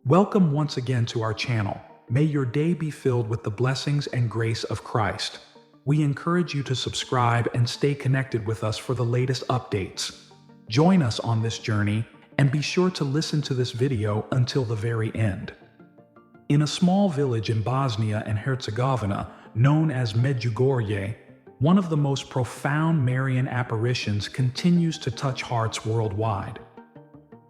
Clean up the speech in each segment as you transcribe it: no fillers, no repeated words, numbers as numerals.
Welcome once again to our channel. May your day be filled with the blessings and grace of Christ. We encourage you to subscribe and stay connected with us for the latest updates. Join us on this journey and be sure to listen to this video until the very end. In a small village in Bosnia and Herzegovina, known as Medjugorje, one of the most profound Marian apparitions continues to touch hearts worldwide.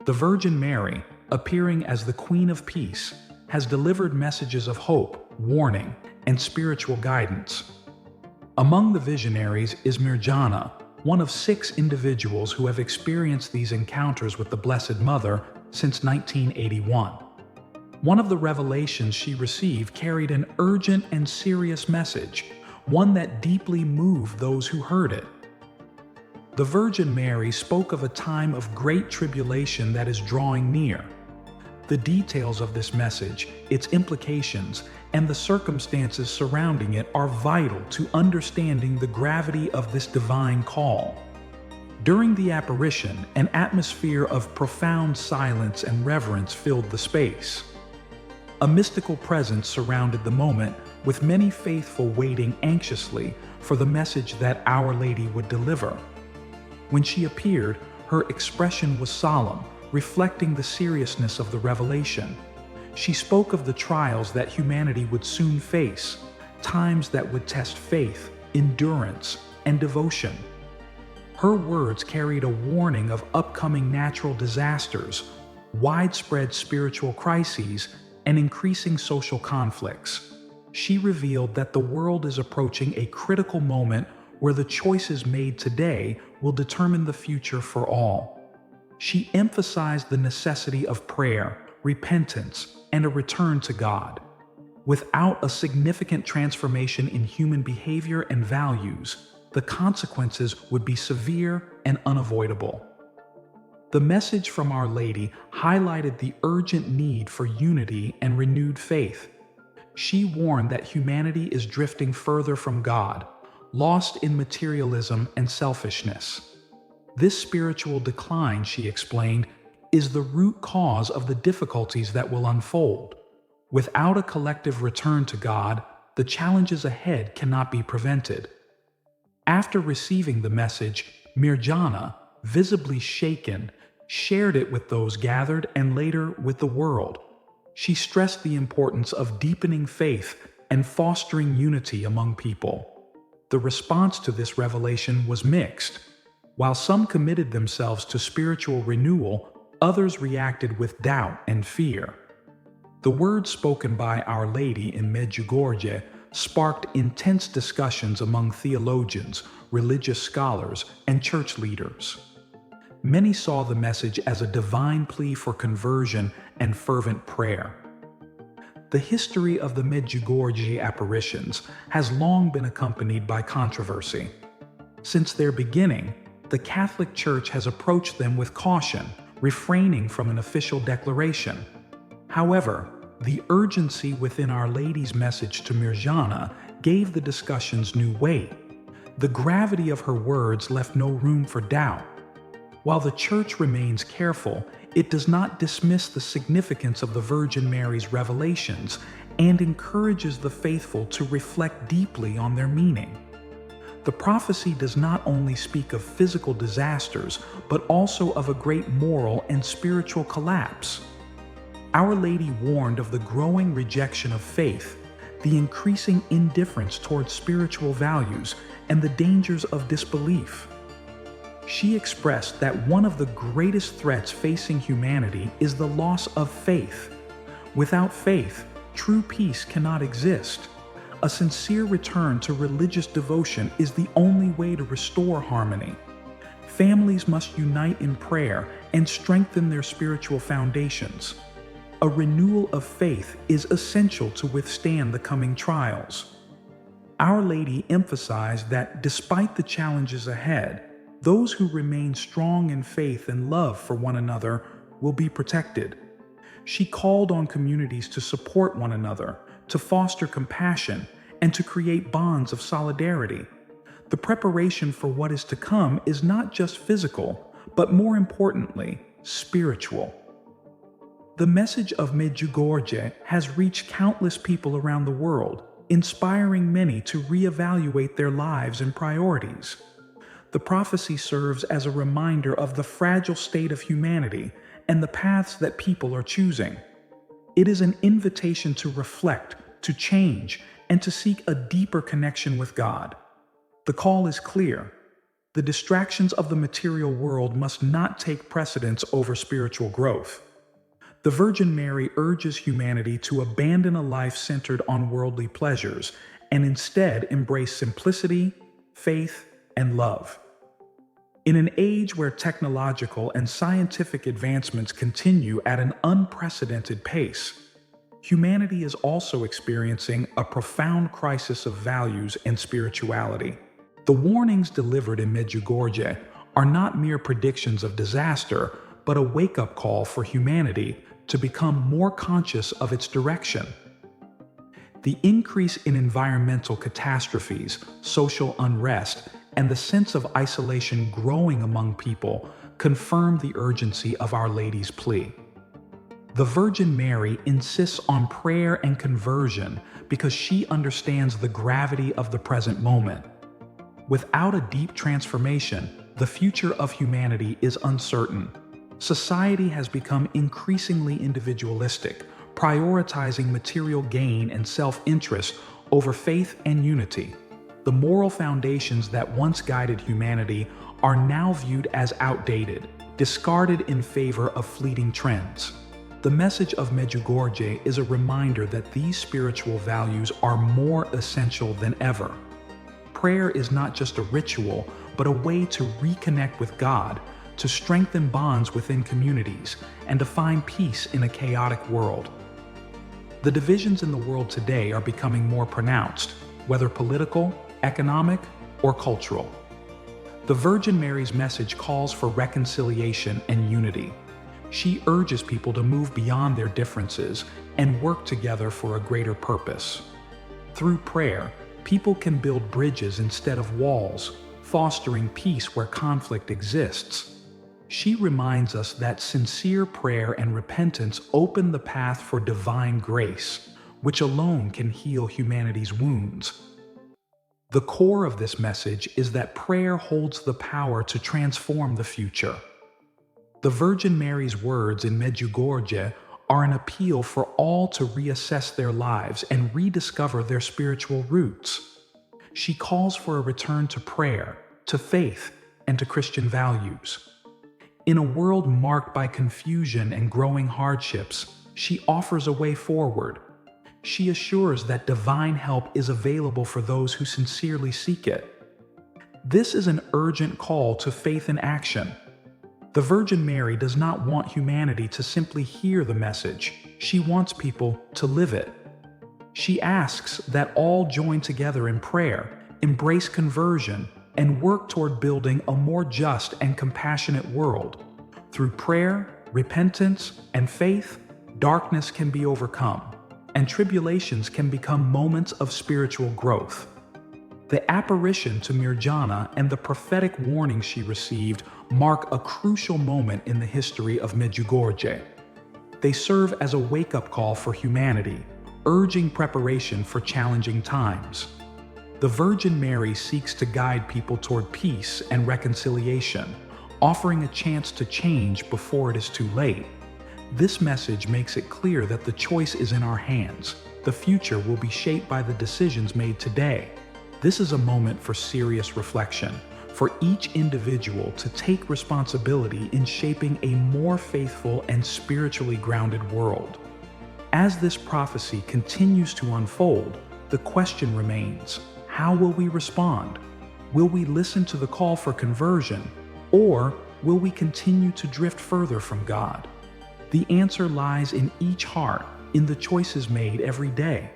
The Virgin Mary, appearing as the Queen of Peace, has delivered messages of hope, warning, and spiritual guidance. Among the visionaries is Mirjana, one of 6 individuals who have experienced these encounters with the Blessed Mother since 1981. One of the revelations she received carried an urgent and serious message, one that deeply moved those who heard it. The Virgin Mary spoke of a time of great tribulation that is drawing near. The details of this message, its implications, and the circumstances surrounding it are vital to understanding the gravity of this divine call. During the apparition, an atmosphere of profound silence and reverence filled the space. A mystical presence surrounded the moment, with many faithful waiting anxiously for the message that Our Lady would deliver. When she appeared, her expression was solemn, reflecting the seriousness of the revelation. She spoke of the trials that humanity would soon face, times that would test faith, endurance, and devotion. Her words carried a warning of upcoming natural disasters, widespread spiritual crises, and increasing social conflicts. She revealed that the world is approaching a critical moment where the choices made today will determine the future for all. She emphasized the necessity of prayer, repentance, and a return to God. Without a significant transformation in human behavior and values, the consequences would be severe and unavoidable. The message from Our Lady highlighted the urgent need for unity and renewed faith. She warned that humanity is drifting further from God, lost in materialism and selfishness. This spiritual decline, she explained, is the root cause of the difficulties that will unfold. Without a collective return to God, the challenges ahead cannot be prevented. After receiving the message, Mirjana, visibly shaken, shared it with those gathered and later with the world. She stressed the importance of deepening faith and fostering unity among people. The response to this revelation was mixed. While some committed themselves to spiritual renewal, others reacted with doubt and fear. The words spoken by Our Lady in Medjugorje sparked intense discussions among theologians, religious scholars, and church leaders. Many saw the message as a divine plea for conversion and fervent prayer. The history of the Medjugorje apparitions has long been accompanied by controversy. Since their beginning, the Catholic Church has approached them with caution, refraining from an official declaration. However, the urgency within Our Lady's message to Mirjana gave the discussions new weight. The gravity of her words left no room for doubt. While the Church remains careful, it does not dismiss the significance of the Virgin Mary's revelations and encourages the faithful to reflect deeply on their meaning. The prophecy does not only speak of physical disasters, but also of a great moral and spiritual collapse. Our Lady warned of the growing rejection of faith, the increasing indifference towards spiritual values, and the dangers of disbelief. She expressed that one of the greatest threats facing humanity is the loss of faith. Without faith, true peace cannot exist. A sincere return to religious devotion is the only way to restore harmony. Families must unite in prayer and strengthen their spiritual foundations. A renewal of faith is essential to withstand the coming trials. Our Lady emphasized that despite the challenges ahead, those who remain strong in faith and love for one another will be protected. She called on communities to support one another, to foster compassion, and to create bonds of solidarity. The preparation for what is to come is not just physical, but more importantly, spiritual. The message of Medjugorje has reached countless people around the world, inspiring many to reevaluate their lives and priorities. The prophecy serves as a reminder of the fragile state of humanity and the paths that people are choosing. It is an invitation to reflect, to change, and to seek a deeper connection with God. The call is clear. The distractions of the material world must not take precedence over spiritual growth. The Virgin Mary urges humanity to abandon a life centered on worldly pleasures and instead embrace simplicity, faith, and love. In an age where technological and scientific advancements continue at an unprecedented pace, humanity is also experiencing a profound crisis of values and spirituality. The warnings delivered in Medjugorje are not mere predictions of disaster, but a wake-up call for humanity to become more conscious of its direction. The increase in environmental catastrophes, social unrest, and the sense of isolation growing among people confirm the urgency of Our Lady's plea. The Virgin Mary insists on prayer and conversion because she understands the gravity of the present moment. Without a deep transformation, the future of humanity is uncertain. Society has become increasingly individualistic, prioritizing material gain and self-interest over faith and unity. The moral foundations that once guided humanity are now viewed as outdated, discarded in favor of fleeting trends. The message of Medjugorje is a reminder that these spiritual values are more essential than ever. Prayer is not just a ritual, but a way to reconnect with God, to strengthen bonds within communities, and to find peace in a chaotic world. The divisions in the world today are becoming more pronounced, whether political, economic, or cultural. The Virgin Mary's message calls for reconciliation and unity. She urges people to move beyond their differences and work together for a greater purpose. Through prayer, people can build bridges instead of walls, fostering peace where conflict exists. She reminds us that sincere prayer and repentance open the path for divine grace, which alone can heal humanity's wounds. The core of this message is that prayer holds the power to transform the future. The Virgin Mary's words in Medjugorje are an appeal for all to reassess their lives and rediscover their spiritual roots. She calls for a return to prayer, to faith, and to Christian values. In a world marked by confusion and growing hardships, she offers a way forward. She assures that divine help is available for those who sincerely seek it. This is an urgent call to faith in action. The Virgin Mary does not want humanity to simply hear the message. She wants people to live it. She asks that all join together in prayer, embrace conversion, and work toward building a more just and compassionate world. Through prayer, repentance, and faith, darkness can be overcome, and tribulations can become moments of spiritual growth. The apparition to Mirjana and the prophetic warnings she received mark a crucial moment in the history of Medjugorje. They serve as a wake-up call for humanity, urging preparation for challenging times. The Virgin Mary seeks to guide people toward peace and reconciliation, offering a chance to change before it is too late. This message makes it clear that the choice is in our hands. The future will be shaped by the decisions made today. This is a moment for serious reflection, for each individual to take responsibility in shaping a more faithful and spiritually grounded world. As this prophecy continues to unfold, the question remains: how will we respond? Will we listen to the call for conversion, or will we continue to drift further from God? The answer lies in each heart, in the choices made every day.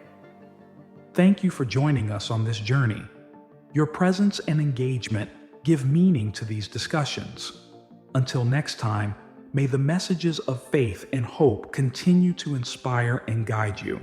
Thank you for joining us on this journey. Your presence and engagement give meaning to these discussions. Until next time, may the messages of faith and hope continue to inspire and guide you.